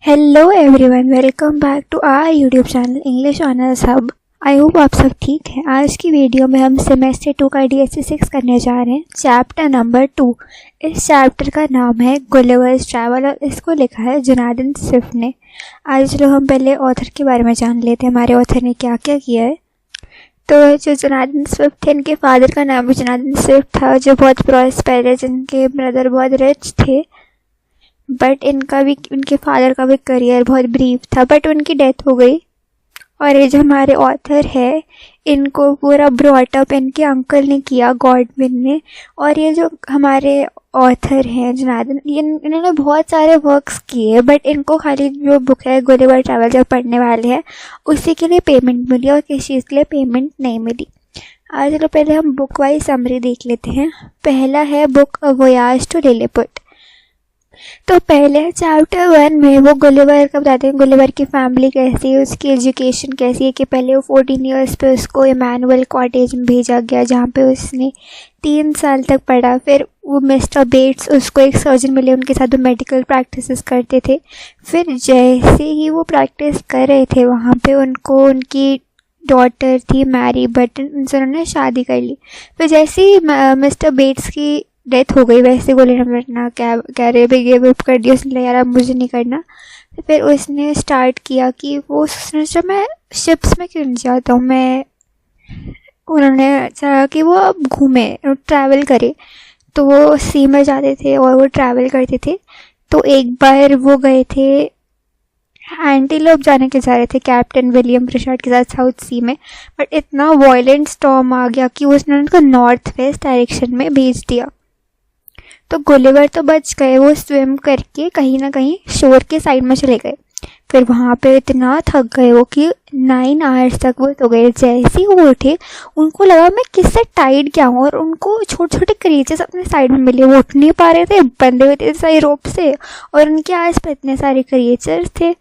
Hello everyone, welcome back to our YouTube channel English honours hub. I hope आप सब ठीक हैं। आज की वीडियो में हम सेमेस्टर 2 का DSC 6 करने जा रहे हैं, चैप्टर नंबर 2। इस चैप्टर का नाम है गुलिवर्स ट्रैवल और इसको लिखा है जुनैदन स्विफ्ट ने। आज चलो हम पहले ऑथर के बारे में जान लेते हैं, हमारे ऑथर ने क्या क्या किया है। तो जो जुनैदन स्विफ्ट थे, इनके फादर का नाम भी जुनैदन स्विफ्ट था, जो बहुत प्रॉस्पर है, जिनके ब्रदर बहुत रिच थे। बट उनके फादर का भी करियर बहुत ब्रीफ था, बट उनकी डेथ हो गई। और ये जो हमारे ऑथर है, इनको पूरा ब्रॉटअप इनके अंकल ने किया, गॉडविन ने। और ये जो हमारे ऑथर हैं जुनैदन, इन्होंने बहुत सारे वर्क्स किए, बट इनको खाली जो बुक है गुलिवर ट्रैवल जो पढ़ने वाले हैं उसी के लिए पेमेंट मिली और किसी चीज़ के लिए पेमेंट नहीं मिली। आज चलो पहले हम बुक वाइज समरी देख लेते हैं। पहला है book a voyage to Lilliput. तो पहले चैप्टर 1 में वो गुलिवर का बताते हैं, गुलिवर की फैमिली कैसी है, उसकी एजुकेशन कैसी है। कि पहले वो 14 ईयर्स पे उसको इमैनुअल कॉटेज में भेजा गया, जहाँ पे उसने 3 साल तक पढ़ा। फिर वो मिस्टर बेट्स, उसको एक सर्जन मिले, उनके साथ वो मेडिकल प्रैक्टिसेस करते थे। फिर जैसे ही वो प्रैक्टिस कर रहे थे वहाँ पे उनको उनकी डॉटर थी मैरी, बट उनसे उन्होंने शादी कर ली। फिर जैसे ही मिस्टर बेट्स की डेथ हो गई, वैसे गुलिवर अपना कह रहे भी गिव अप कर दिया उसने, यार अब मुझे नहीं करना। तो फिर उसने स्टार्ट किया कि वो सोचा मैं शिप्स में क्यों नहीं जाता हूँ, उन्होंने चाहा कि वो अब घूमे, ट्रैवल करे। तो वो सी में जाते थे और वो ट्रैवल करते थे। तो एक बार वो गए थे एंटीलोप जाने के जा रहे थे कैप्टन विलियम प्रिचार्ड के साथ साउथ सी में, बट इतना वायलेंट स्टॉर्म आ गया कि उसने उनको नॉर्थ वेस्ट डायरेक्शन में भेज दिया। तो गुलिवर तो बच गए, वो स्विम करके कहीं ना कहीं शोर के साइड में चले गए। फिर वहाँ पे इतना थक गए वो कि 9 आवर्स तक वो तो गए। जैसे ही वो उठे उनको लगा मैं किससे टाइड क्या हूँ, और उनको छोटे छोटे क्रीचर्स अपने साइड में मिले। वो उठ नहीं पा रहे थे, बंधे हुए थे सारी रोप से, और उनके आस पास इतने सारे क्रीचर्स थे।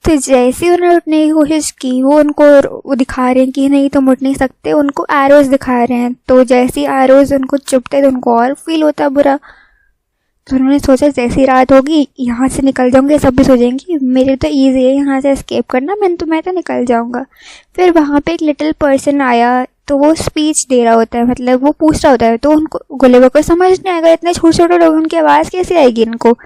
तो जैसे ही उन्होंने उठने की कोशिश की, वो दिखा रहे हैं कि नहीं तुम उठ नहीं सकते, उनको एरोज दिखा रहे हैं। तो जैसे ही एरोज उनको चुभते तो उनको और फील होता बुरा। तो उन्होंने सोचा जैसी रात होगी यहाँ से निकल जाऊंगे, सब भी सो जाएंगी, मेरे तो ईजी है यहाँ से एस्केप करना, मैं तो निकल जाऊंगा। फिर वहाँ पे एक लिटिल पर्सन आया, तो वो स्पीच दे रहा होता है, मतलब वो पूछ रहा होता है। तो उनको गुलिवर को समझ नहीं आएगा, इतने छोटे छोटे लोग, उनकी आवाज़ कैसे आएगी इनको।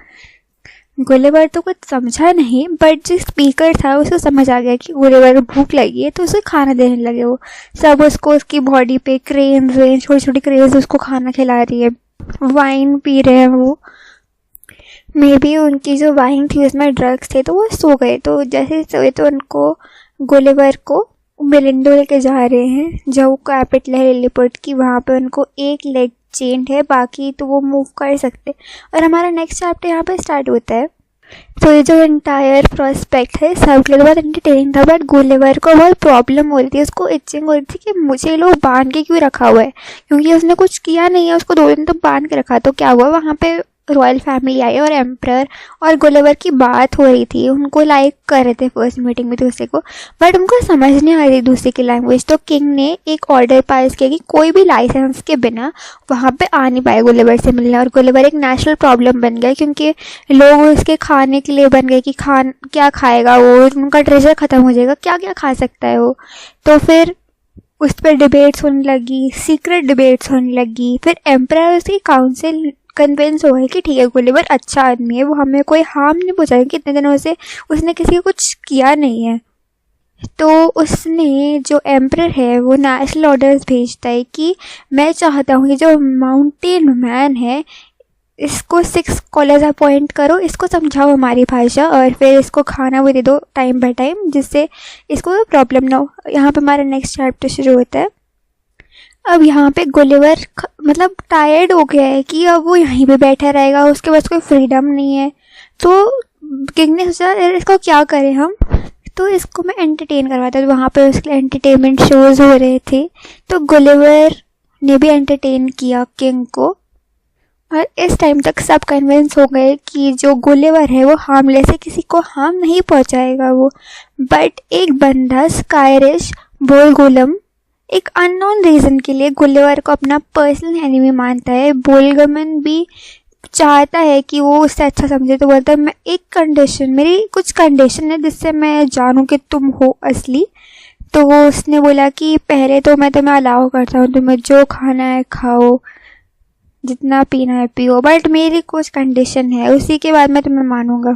गुलिवर तो कुछ समझा नहीं, बट जो स्पीकर था उसको समझ आ गया कि गुलिवर को भूख लगी है, तो उसे खाना देने लगे। वो सब उसको उसकी बॉडी पे क्रेन्स छोटी छोटी क्रेन्स उसको खाना खिला रही है, वाइन पी रहे हैं वो। मे बी उनकी जो वाइन थी उसमें ड्रग्स थे, तो वो सो गए। तो जैसे सोए तो उनको गुलिवर को मिलिंडो लेके जा रहे हैं, जो कैपिटल है लिलीपुट की। वहाँ पे उनको एक लेग चेंड है, बाकी तो वो मूव कर सकते। और हमारा नेक्स्ट चैप्टर यहाँ पे स्टार्ट होता है। तो ये जो एंटायर प्रोस्पेक्ट है सब के लिए बहुत एंटरटेनिंग था, बट गुलिवर को बहुत प्रॉब्लम हो रही थी, उसको इचिंग हो रही थी कि मुझे लोग बांध के क्यों रखा हुआ है, क्योंकि उसने कुछ किया नहीं है, उसको 2 दिन तक बांध के रखा। तो क्या हुआ, वहाँ पे रॉयल फैमिली आई और एम्परर और गुलिवर की बात हो रही थी। उनको लाइक कर रहे थे फर्स्ट मीटिंग में दूसरे को, बट उनको समझ नहीं आ रही दूसरे की लैंग्वेज। तो किंग ने एक ऑर्डर पास किया कि कोई भी लाइसेंस के बिना वहाँ पे आ नहीं पाए गुलिवर से मिलने। और गुलिवर एक नेशनल प्रॉब्लम बन गया, क्योंकि लोग उसके खाने के लिए बन गए कि क्या खाएगा वो, उनका ट्रेजर ख़त्म हो जाएगा, क्या क्या खा सकता है वो। तो फिर उस पर डिबेट्स होने लगी, सीक्रेट डिबेट्स होने लगी। फिर एम्परर उसकी काउंसिल कन्विंस हो गए कि ठीक है गुलिवर अच्छा आदमी है, वो हमें कोई हार्म नहीं पहुँचाएगा, कितने दिनों से उसने किसी को कुछ किया नहीं है। तो उसने जो एम्परर है वो नेशनल ऑर्डर्स भेजता है कि मैं चाहता हूँ कि जो माउंटेन मैन है इसको 6 स्कॉलर्स अपॉइंट करो, इसको समझाओ हमारी भाषा, और फिर इसको खाना भी दे दो टाइम बाय टाइम, जिससे इसको प्रॉब्लम ना हो। यहाँ पे हमारा नेक्स्ट चैप्टर शुरू होता है। अब यहाँ पे गुलिवर मतलब टायर्ड हो गया है कि अब वो यहीं पे बैठा रहेगा, उसके पास कोई फ्रीडम नहीं है। तो किंग ने सोचा इसको क्या करें हम, तो इसको मैं एंटरटेन करवाता। तो वहाँ पे उसके एंटरटेनमेंट शोज हो रहे थे, तो गुलिवर ने भी एंटरटेन किया किंग को। और इस टाइम तक सब कन्विंस हो गए कि जो गुलिवर है वो हार्मलेस है, किसी को हार्म नहीं पहुँचाएगा वो। बट एक बंदा स्कायरिश बोलगुलम एक अननोन रीज़न के लिए गुलिवर को अपना पर्सनल एनिमी मानता है। बोलगमन भी चाहता है कि वो उससे अच्छा समझे, तो बोलता है मैं एक कंडीशन, मेरी कुछ कंडीशन है जिससे मैं जानूँ कि तुम हो असली। तो वो उसने बोला कि पहले तो मैं तुम्हें अलाउ करता हूँ, तुम्हें जो खाना है खाओ, जितना पीना है पियो, बट मेरी कुछ कंडीशन है, उसी के बाद मैं तुम्हें मानूंगा।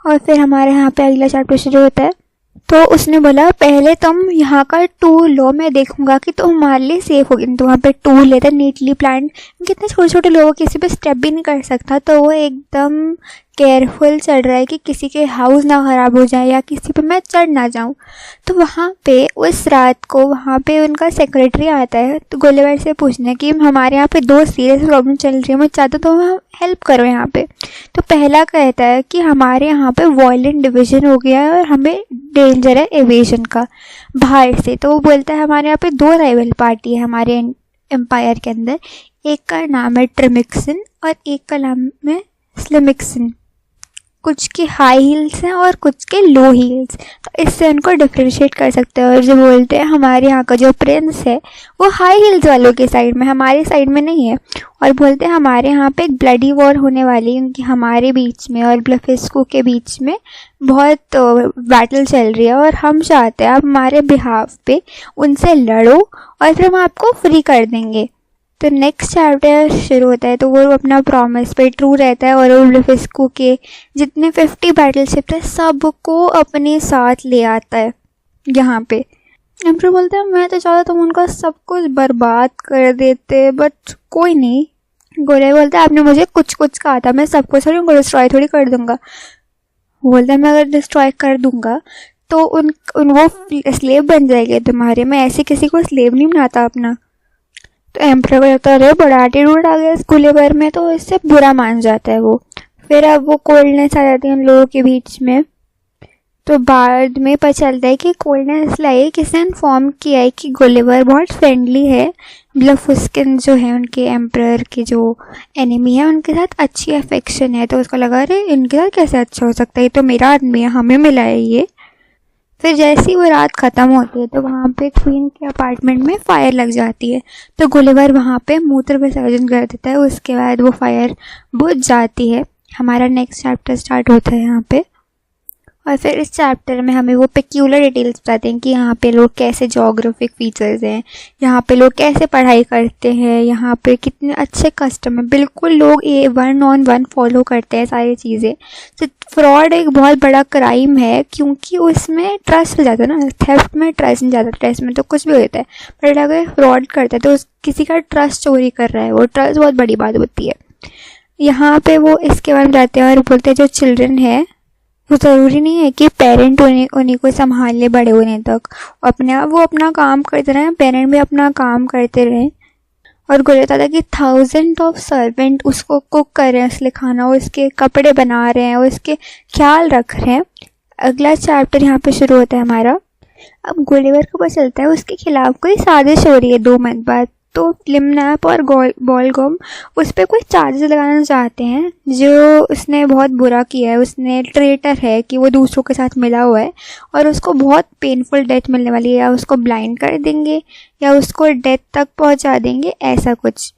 और फिर हमारे यहाँ पे अगला चैप्टर शुरू होता है। तो उसने बोला पहले तुम यहाँ का टूल लो, मैं देखूंगा कि तुम हमारे लिए सेफ होगी। तो वहाँ पे टूल लेता, नीटली प्लान, कितने छोटे छोटे लोग किसी पे स्टेप भी नहीं कर सकता, तो वो एकदम केयरफुल चढ़ रहा है कि किसी के हाउस ना ख़राब हो जाए या किसी पे मैं चढ़ ना जाऊँ। तो वहाँ पे उस रात को वहाँ पे उनका सेक्रेटरी आता है, तो गुलिवर से पूछने कि हमारे यहाँ पे 2 सीरियस प्रॉब्लम चल रही है, मैं चाहता तो हम हेल्प करो यहाँ पे। तो पहला कहता है कि हमारे यहाँ पे वॉयलेंट डिवीज़न हो गया है और हमें डेंजर है एविएशन का बाहर से। तो वो बोलता है हमारे यहाँ पे 2 राइवल पार्टी है हमारे एम्पायर के अंदर, एक का नाम है ट्रिमिक्सन और एक का नाम है स्लिमिक्सन। कुछ के हाई हील्स हैं और कुछ के लो हील्स, तो इससे उनको डिफ्रेंशिएट कर सकते हैं। और जो बोलते हैं हमारे यहाँ का जो प्रिंस है वो हाई हील्स वालों के साइड में, हमारे साइड में नहीं है। और बोलते हैं हमारे यहाँ पे एक ब्लडी वॉर होने वाली है, क्योंकि हमारे बीच में और ब्लफिस्को के बीच में बहुत बैटल चल रही है और हम चाहते हैं आप हमारे बिहाफ पे उनसे लड़ो और फिर हम आपको फ्री कर देंगे। तो नेक्स्ट चैप्टर शुरू होता है, तो वो अपना प्रॉमिस पे ट्रू रहता है और वो ब्लफिस्को के जितने 50 बैटलशिप थे सबको अपने साथ ले आता है यहाँ पे। एम्परर बोलता है मैं तो चाहता तुम उनका सब कुछ बर्बाद कर देते, बट कोई नहीं। गोरे बोलता है आपने मुझे कुछ कुछ कहा था, मैं सब कुछ उनको डिस्ट्रॉय थोड़ी कर दूंगा। बोलता है मैं अगर डिस्ट्रॉय कर दूंगा तो उन वो स्लेव बन जाएंगे तुम्हारे, मैं ऐसे किसी को स्लेव नहीं बनाता अपना। तो एम्परर को लगता है बड़ा एटीट्यूड आ गया इस गुलिवर में, तो इससे बुरा मान जाता है वो। फिर अब वो कोल्डनेस आ जाती है उन लोगों के बीच में। तो बाद में पता चलता है कि कोल्डनेस लाई किसने इन्फॉर्म किया है कि गुलिवर बहुत फ्रेंडली है, ब्लफुस्किन जो है उनके एम्परर के जो एनिमी है उनके साथ अच्छी अफेक्शन है। तो उसको लगा अरे इनके साथ कैसे अच्छा हो सकता है, ये तो मेरा आदमी है, हमें मिला है ये। फिर जैसे ही वो रात ख़त्म होती है तो वहाँ पे क्वीन के अपार्टमेंट में फायर लग जाती है, तो गुलिवर वहाँ पे मूत्र विसर्जन कर देता है। उसके बाद वो फायर बुझ जाती है। हमारा नेक्स्ट चैप्टर स्टार्ट होता है यहाँ पे। और फिर इस चैप्टर में हमें वो पेक्यूलर डिटेल्स बताते हैं कि यहाँ पे लोग कैसे जोग्राफिक फीचर्स हैं, यहाँ पे लोग कैसे पढ़ाई करते हैं, यहाँ पे कितने अच्छे कस्टम है, बिल्कुल लोग ये 1-on-1 फॉलो करते हैं सारी चीज़ें। तो फ्रॉड एक बहुत बड़ा क्राइम है, क्योंकि उसमें ट्रस्ट हो जाता है ना, थेफ्ट में ट्रस्ट नहीं जाता, ट्रस्ट में तो कुछ भी होता है, बट अगर फ्रॉड करता है तो किसी का ट्रस्ट चोरी कर रहा है, वो ट्रस्ट बहुत बड़ी बात होती है। यहाँ पे वो इसके बारे में जाते हैं और बोलते हैं जो चिल्ड्रन है वो ज़रूरी नहीं है कि पेरेंट उन्हीं को संभाल ले बड़े होने तक, वो अपना काम करते रहें, पेरेंट भी अपना काम करते रहें। और गुजरता था कि 1000 ऑफ सर्वेंट उसको कुक कर रहे हैं, उसके खाना, उसके कपड़े बना रहे हैं, उसके ख्याल रख रहे हैं। अगला चैप्टर यहाँ पे शुरू होता है हमारा। अब गुलिवर को पता चलता है उसके खिलाफ कोई साजिश हो रही है 2 मंथ बाद। तो लिमनैप और बॉलगम उस पर कोई चार्जेस लगाना चाहते हैं, जो उसने बहुत बुरा किया है, उसने ट्रेटर है कि वो दूसरों के साथ मिला हुआ है और उसको बहुत पेनफुल डेथ मिलने वाली है, या उसको ब्लाइंड कर देंगे या उसको डेथ तक पहुंचा देंगे, ऐसा कुछ।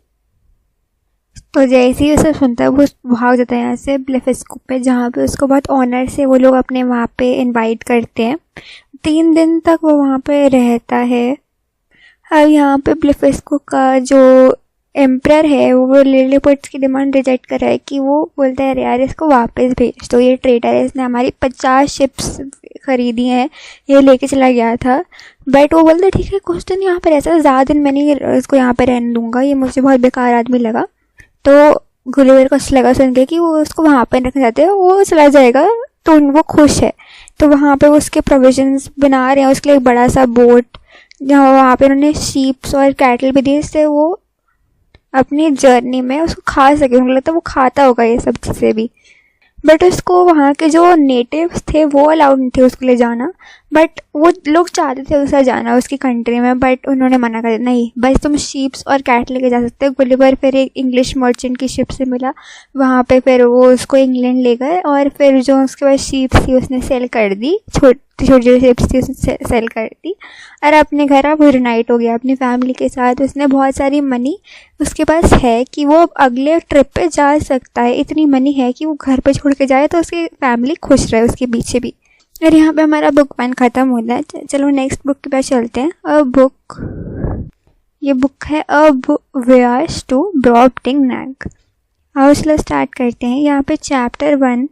तो जैसे ही उसे सुनता है वो भाग जाता है यहाँ से ब्लफिस्को पे, जहाँ पे उसको बहुत ऑनर से वो लोग अपने वहाँ पे इनवाइट करते हैं। 3 दिन तक वो वहाँ पे रहता है। अब यहाँ पे ब्लफिस्को का जो एम्परर है वो लिलीपुट्स की डिमांड रिजेक्ट कर रहा है कि वो बोलता है यार इसको वापस भेज दो, ये ट्रेटर है, इसने हमारी 50 शिप्स खरीदी हैं, ये लेके चला गया था। बट वो बोलते ठीक है कुछ दिन यहाँ पर ऐसा, ज़्यादा दिन मैं नहीं इसको यहाँ पर रहने दूँगा, ये मुझे बहुत बेकार आदमी लगा। तो गुलिवर को अच्छा लगा सुन के कि वो उसको वहाँ पर रखना चाहते हैं, वो चला जाएगा, तो वो खुश है। तो वहाँ पर उसके प्रोविजंस बना रहे हैं उसके लिए एक बड़ा सा बोट, जहाँ वहाँ पे उन्होंने शीप्स और कैटल भी दिए, इससे वो अपनी जर्नी में उसको खा सके। उनको लगता है वो खाता होगा ये सब चीज़ें भी, बट उसको वहाँ के जो नेटिव्स थे वो अलाउड नहीं थे उसको ले जाना। बट वो लोग चाहते थे उसका जाना उसकी कंट्री में, बट उन्होंने मना कर दिया, नहीं बस तुम शीप्स और कैट लेके जा सकते हो। गुलिवर फिर एक इंग्लिश मर्चेंट की शिप से मिला वहाँ पे, फिर वो उसको इंग्लैंड ले गए और फिर जो उसके पास शीप्स थी उसने सेल कर दी, छोटी छोटी शिप्स थी उसने सेल कर दी और अपने घर अब यूनाइट हो गया अपनी फैमिली के साथ। उसने बहुत सारी मनी उसके पास है कि वो अगले ट्रिप पे जा सकता है, इतनी मनी है कि वो घर पे छोड़ के जाए तो उसकी फैमिली खुश रहे उसके पीछे भी। और यहाँ पे हमारा बुक 1 ख़त्म होता है। चलो नेक्स्ट बुक के पास चलते हैं। ये बुक है अ वॉयेज टू ब्रॉबडिंगनेक। आओ चलो स्टार्ट करते हैं। यहाँ पे चैप्टर 1।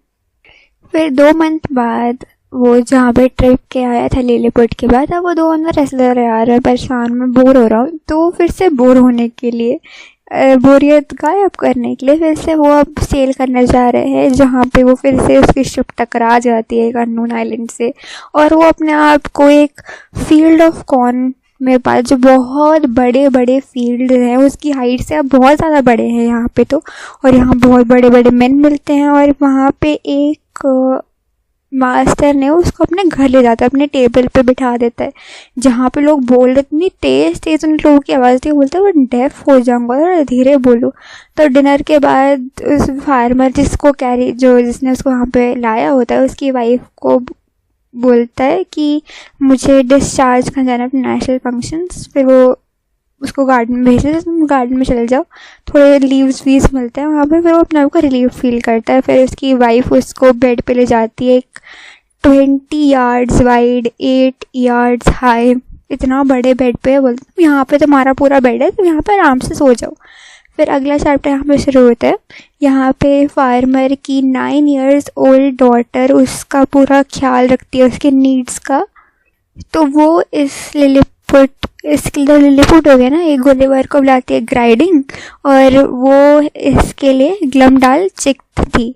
फिर 2 मंथ बाद वो जहाँ पे ट्रिप के आया था लिलीपुट के बाद, अब वो 2 अंदर ऐसा लग रहा है यार परेशान मैं बोर हो रहा हूँ, तो फिर से बोर होने के लिए बोरियत गायब करने के लिए फिर से वो अब सेल करने जा रहे हैं, जहाँ पे वो फिर से उसकी शिप टकरा जाती है एक अननोन आइलैंड से और वो अपने आप को एक फील्ड ऑफ कॉर्न में पाया, जो बहुत बड़े बड़े फील्ड हैं, उसकी हाइट से अब बहुत ज़्यादा बड़े हैं यहाँ पे तो। और यहाँ बहुत बड़े बड़े मेन मिलते हैं और वहाँ पे एक मास्टर ने उसको अपने घर ले जाता है, अपने टेबल पे बिठा देता है, जहाँ पे लोग बोल रहे इतनी तेज़ उन लोगों की आवाज़ थी, बोलते वो डेफ हो जाऊंगा और धीरे बोलो। तो डिनर के बाद उस फार्मर जिसने उसको वहाँ पे लाया होता है उसकी वाइफ को बोलता है कि मुझे डिस्चार्ज करना जाना अपने नेशनल फंक्शंस। फिर वो उसको गार्डन में भेज देते, तुम गार्डन में चले जाओ, थोड़े लीव्स वीव्स मिलते हैं वहाँ पे। फिर वो अपने आप को रिलीफ फील करता है। फिर उसकी वाइफ उसको बेड पे ले जाती है, एक 20 यार्ड्स वाइड 8 यार्ड्स हाई इतना बड़े बेड पे, बोलते यहाँ पे तुम्हारा पूरा बेड है, तुम यहाँ पे आराम से सो जाओ। फिर अगला चैप्टर यहाँ पे शुरू होता है। यहाँ पे फार्मर की 9 years old डॉटर उसका पूरा ख्याल रखती है उसके नीड्स का। तो वो इसके लिए लिलीपुट हो गया ना, एक गुलिवर को बुलाती है ग्राइडिंग, और वो इसके लिए ग्लमडाल चिक थी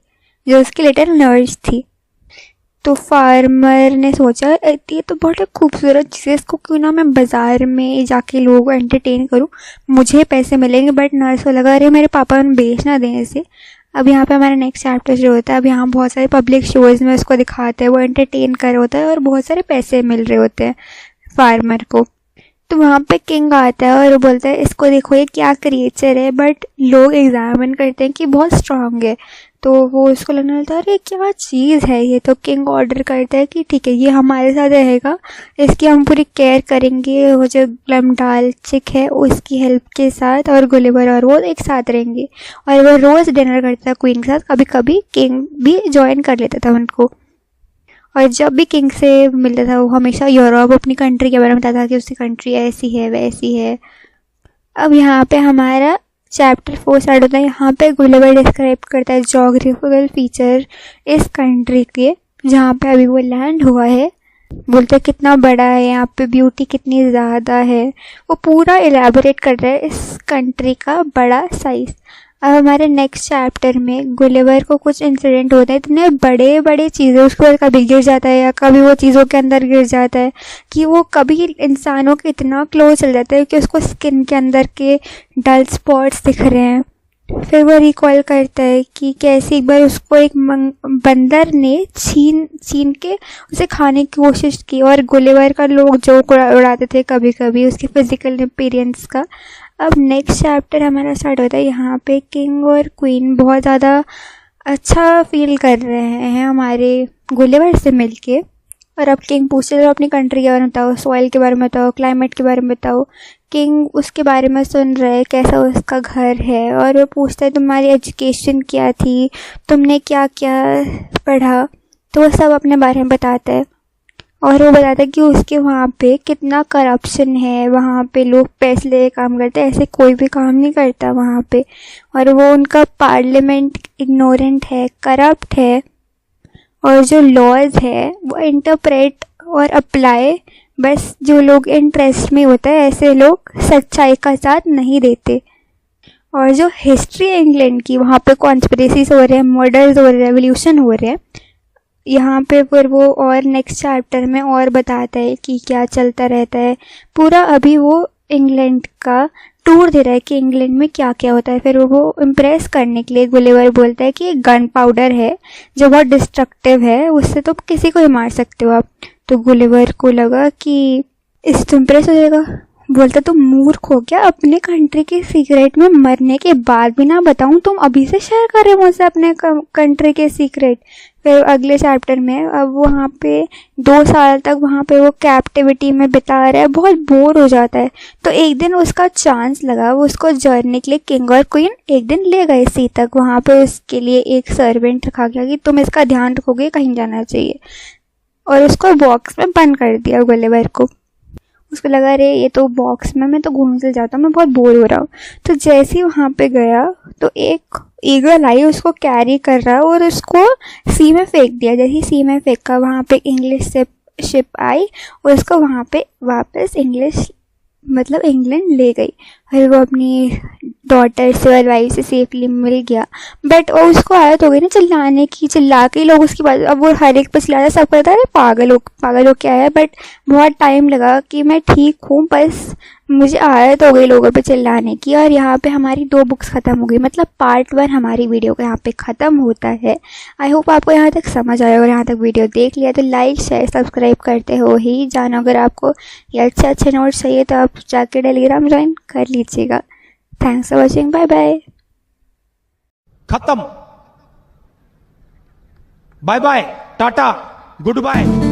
जो उसकी लिटिल नर्स थी। तो फार्मर ने सोचा ये तो बहुत खूबसूरत चीज़ है, इसको क्यों ना मैं बाज़ार में जाके लोगों को एंटरटेन करूं, मुझे पैसे मिलेंगे। बट नर्स को लगा अरे मेरे पापा ने बेच ना दें इसे। अब यहाँ पे हमारा नेक्स्ट चैप्टर शुरू होता है। अब यहाँ बहुत सारे पब्लिक शोज़ में उसको दिखाते हैं, वो एंटरटेन कर रहा होता है और बहुत सारे पैसे मिल रहे होते हैं फार्मर को। तो वहाँ पे किंग आता है और वो बोलता है इसको देखो ये क्या क्रिएचर है, बट लोग एग्जामिन करते हैं कि बहुत स्ट्रांग है। तो वो उसको लगने लगता है अरे क्या चीज़ है ये। तो किंग ऑर्डर करता है कि ठीक है ये हमारे साथ रहेगा, इसकी हम पूरी केयर करेंगे। वो जो ग्लमडाल चिक है उसकी हेल्प के साथ, और गुलिवर और वो एक साथ रहेंगे और वो रोज़ डिनर करता था क्वीन के साथ। कभी कभी किंग भी ज्वाइन कर लेता था उनको, और जब भी किंग से मिलता था वो हमेशा यूरोप अपनी कंट्री के बारे में बताता था कि उसकी कंट्री ऐसी है वैसी है। अब यहाँ पे हमारा चैप्टर 4 स्टार्ट होता है। यहाँ पे गुलिवर डिस्क्राइब करता है जोग्राफिकल फीचर इस कंट्री के, जहाँ पे अभी वो लैंड हुआ है। बोलते हैं कितना बड़ा है यहाँ पे, ब्यूटी कितनी ज़्यादा है, वो पूरा एलैबोरेट कर रहा है इस कंट्री का बड़ा साइज़। अब हमारे नेक्स्ट चैप्टर में गुलिवर को कुछ इंसिडेंट होते हैं, इतने बड़े बड़े चीज़ें उसके ऊपर कभी गिर जाता है या कभी वो चीज़ों के अंदर गिर जाता है कि वो कभी इंसानों के इतना क्लोज चल जाता है कि उसको स्किन के अंदर के डल स्पॉट्स दिख रहे हैं। फिर वो रिकॉल करता है कि कैसे एक बार उसको एक बंदर ने छीन के उसे खाने की कोशिश की, और गुलिवर का लोग जोक उड़ाते थे कभी कभी उसके फिजिकल अपीयरेंस का। अब नेक्स्ट चैप्टर हमारा स्टार्ट होता है। यहाँ पे किंग और क्वीन बहुत ज़्यादा अच्छा फील कर रहे हैं हमारे गुलिवर से मिलके। और अब किंग पूछते हैं अपनी कंट्री के बारे में बताओ, सॉइल के बारे में बताओ, क्लाइमेट के बारे में बताओ। किंग उसके बारे में सुन रहे हैं कैसा उसका घर है, और वो पूछता है तुम्हारी एजुकेशन क्या थी, तुमने क्या क्या पढ़ा। तो वो सब अपने बारे में बताता है, और वो बताता है कि उसके वहाँ पे कितना करप्शन है, वहाँ पे लोग पैसे ले काम करते हैं, ऐसे कोई भी काम नहीं करता वहाँ पे। और वो उनका पार्लियामेंट इग्नोरेंट है, करप्ट है, और जो लॉज है वो इंटरप्रेट और अप्लाई बस जो लोग इंटरेस्ट में होता है, ऐसे लोग सच्चाई का साथ नहीं देते। और जो हिस्ट्री है इंग्लैंड की, वहाँ पे कॉन्स्पिरेसीज हो रहे हैं, मर्डर्स हो रहे हैं, रेवोल्यूशन हो रहे हैं। यहाँ पे फिर वो और नेक्स्ट चैप्टर में और बताता है कि क्या चलता रहता है पूरा। अभी वो इंग्लैंड का टूर दे रहा है कि इंग्लैंड में क्या क्या होता है। फिर वो इम्प्रेस करने के लिए गुलिवर बोलता है कि एक गन पाउडर है जो बहुत डिस्ट्रक्टिव है, उससे तो किसी को ही मार सकते हो आप। तो गुलिवर को लगा कि इससे इम्प्रेस हो जाएगा। बोलता तुम मूर्ख हो क्या, अपने कंट्री के सीक्रेट में मरने के बाद भी ना बताऊं, तुम अभी से शेयर कर रहे हो मुझसे अपने कंट्री के सीक्रेट। फिर अगले चैप्टर में अब वहाँ पे 2 साल तक वहाँ पे वो कैप्टिविटी में बिता रहा है, बहुत बोर हो जाता है। तो एक दिन उसका चांस लगा, वो उसको जर्नी के लिए किंग और क्वीन एक दिन ले गए सी तक। वहाँ पे उसके लिए एक सर्वेंट रखा गया कि तुम इसका ध्यान रखोगे, कहीं जाना चाहिए, और उसको बॉक्स में बंद कर दिया गुलिवर को। उसको लगा अरे ये तो बॉक्स में, मैं तो घूम से जाता हूँ, मैं बहुत बोर हो रहा हूँ। तो जैसे ही वहाँ पे गया तो एक ईगल आई, उसको कैरी कर रहा और उसको सी में फेंक दिया। जैसे ही सी में फेंका, वहाँ पे इंग्लिश शिप आई और उसको वहाँ पे वापस इंग्लैंड ले गई। फिर वो अपनी डॉटर से और वाइफ से सेफली मिल गया। बट वो उसको आदत हो गई ना चिल्लाने की, चिल्ला के लोग उसकी बात, अब वो हर एक पे चिल्लाता, सब कहता है पागल हो क्या है। बट बहुत टाइम लगा कि मैं ठीक हूँ, बस मुझे आदत हो गई लोगों पे चिल्लाने की। और यहाँ पे हमारी 2 बुक्स ख़त्म हो गई, मतलब पार्ट 1 हमारी वीडियो का यहाँ पे ख़त्म होता है। आई होप आपको यहाँ तक समझ आया, और यहाँ तक वीडियो देख लिया तो लाइक शेयर सब्सक्राइब करते हो ही जाना। अगर आपको ये अच्छे नोट्स चाहिए तो आप जाके टेलीग्राम ज्वाइन कर लीजिएगा। Thanks for watching, bye bye. खत्म, bye bye, tata, good bye.